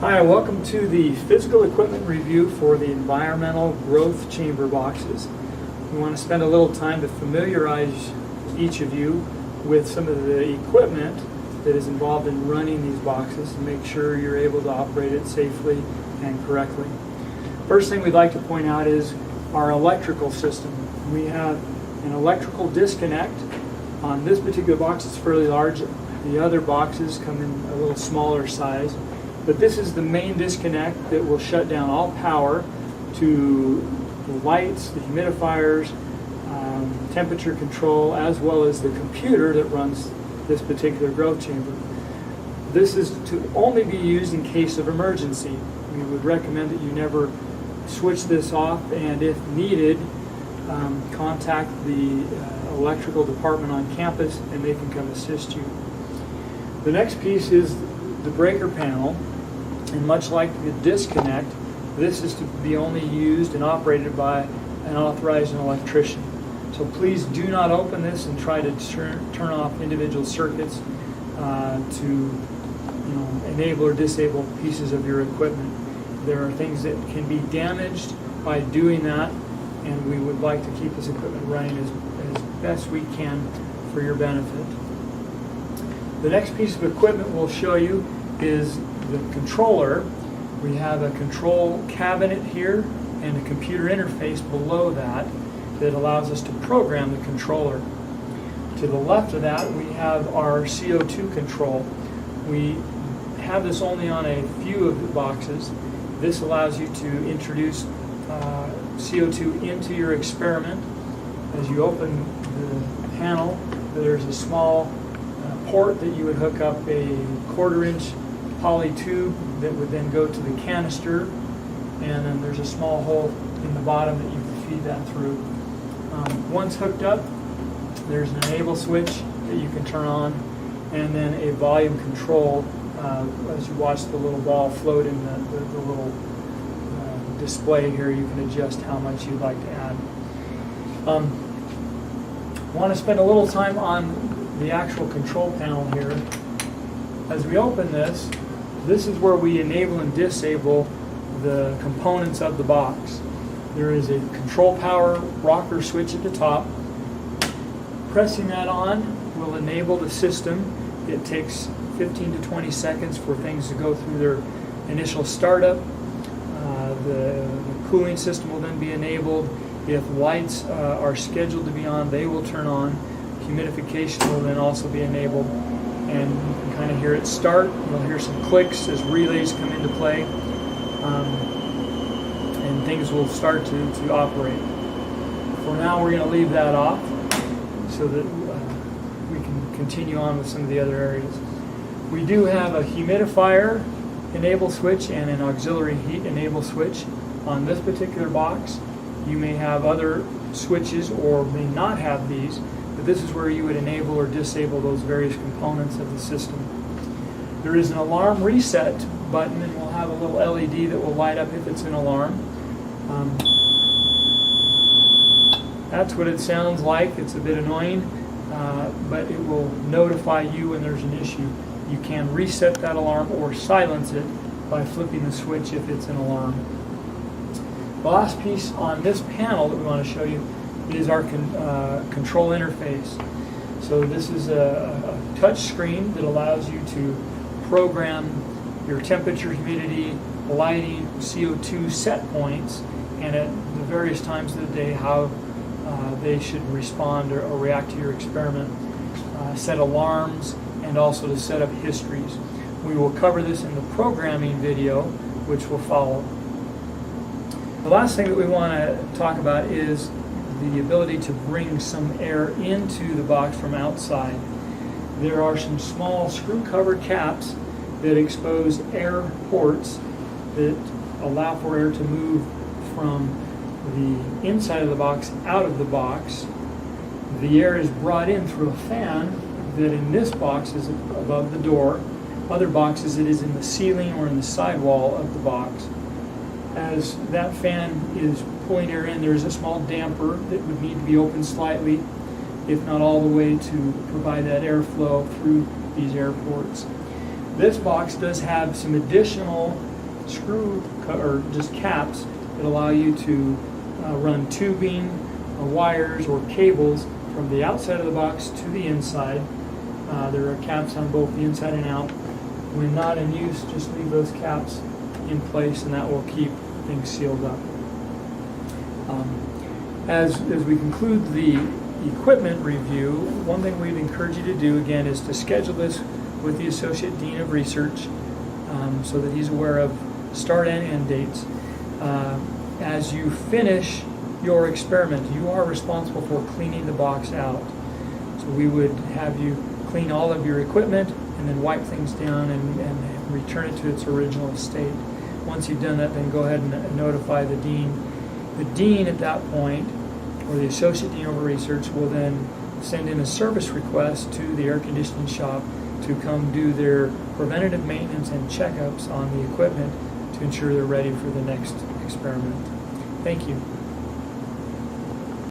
Hi, welcome to the physical equipment review for the environmental growth chamber boxes. We want to spend a little time to familiarize each of you with some of the equipment that is involved in running these boxes and make sure you're able to operate it safely and correctly. First thing we'd like to point out is our electrical system. We have an electrical disconnect. On this particular box it's fairly large. The other boxes come in a little smaller size. But this is the main disconnect that will shut down all power to the lights, the humidifiers, temperature control, as well as the computer that runs this particular growth chamber. This is to only be used in case of emergency. We would recommend that you never switch this off, and if needed, contact the electrical department on campus and they can come assist you. The next piece is the breaker panel, and much like the disconnect, this is to be only used and operated by an authorized electrician. So please do not open this and try to turn off individual circuits to enable or disable pieces of your equipment. There are things that can be damaged by doing that, and we would like to keep this equipment running as best we can for your benefit. The next piece of equipment we'll show you is the controller. We have a control cabinet here and a computer interface below that allows us to program the controller. To the left of that we have our CO2 control. We have this only on a few of the boxes. This allows you to introduce CO2 into your experiment. As you open the panel, there's a small port that you would hook up a 1/4 inch poly tube that would then go to the canister, and then there's a small hole in the bottom that you can feed that through. Once hooked up, there's an enable switch that you can turn on, and then a volume control as you watch the little ball float in the little display here. You can adjust how much you'd like to add. Want to spend a little time on the actual control panel here. As we open this, this is where we enable and disable the components of the box. There is a control power rocker switch at the top. Pressing that on will enable the system. It takes 15 to 20 seconds for things to go through their initial startup. The cooling system will then be enabled. If lights are scheduled to be on, they will turn on. Humidification will then also be enabled, and you can kind of hear it start. You'll hear some clicks as relays come into play, and things will start to operate. For now, we're going to leave that off so that we can continue on with some of the other areas. We do have a humidifier enable switch and an auxiliary heat enable switch on this particular box. You may have other switches or may not have these, but this is where you would enable or disable those various components of the system. There is an alarm reset button, and we'll have a little LED that will light up if it's an alarm. That's what it sounds like. It's a bit annoying, but it will notify you when there's an issue. You can reset that alarm or silence it by flipping the switch if it's an alarm. The last piece on this panel that we want to show you is our control interface. So this is a touch screen that allows you to program your temperature, humidity, lighting, CO2 set points, and at the various times of the day how they should respond or react to your experiment. Set alarms, and also to set up histories. We will cover this in the programming video, which will follow. The last thing that we want to talk about is the ability to bring some air into the box from outside. There are some small screw-covered caps that expose air ports that allow for air to move from the inside of the box out of the box. The air is brought in through a fan that in this box is above the door. Other boxes it is in the ceiling or in the sidewall of the box. As that fan is pulling air in, there is a small damper that would need to be opened slightly, if not all the way, to provide that airflow through these air ports. This box does have some additional screw or just caps that allow you to run tubing, wires, or cables from the outside of the box to the inside. There are caps on both the inside and out. When not in use, just leave those caps in place, and that will keep things sealed up. As we conclude the equipment review, one thing we'd encourage you to do again is to schedule this with the Associate Dean of Research so that he's aware of start and end dates. As you finish your experiment, you are responsible for cleaning the box out. So we would have you clean all of your equipment and then wipe things down and return it to its original state. Once you've done that, then go ahead and notify the dean. The dean at that point, or the Associate Dean over Research, will then send in a service request to the air conditioning shop to come do their preventative maintenance and checkups on the equipment to ensure they're ready for the next experiment. Thank you.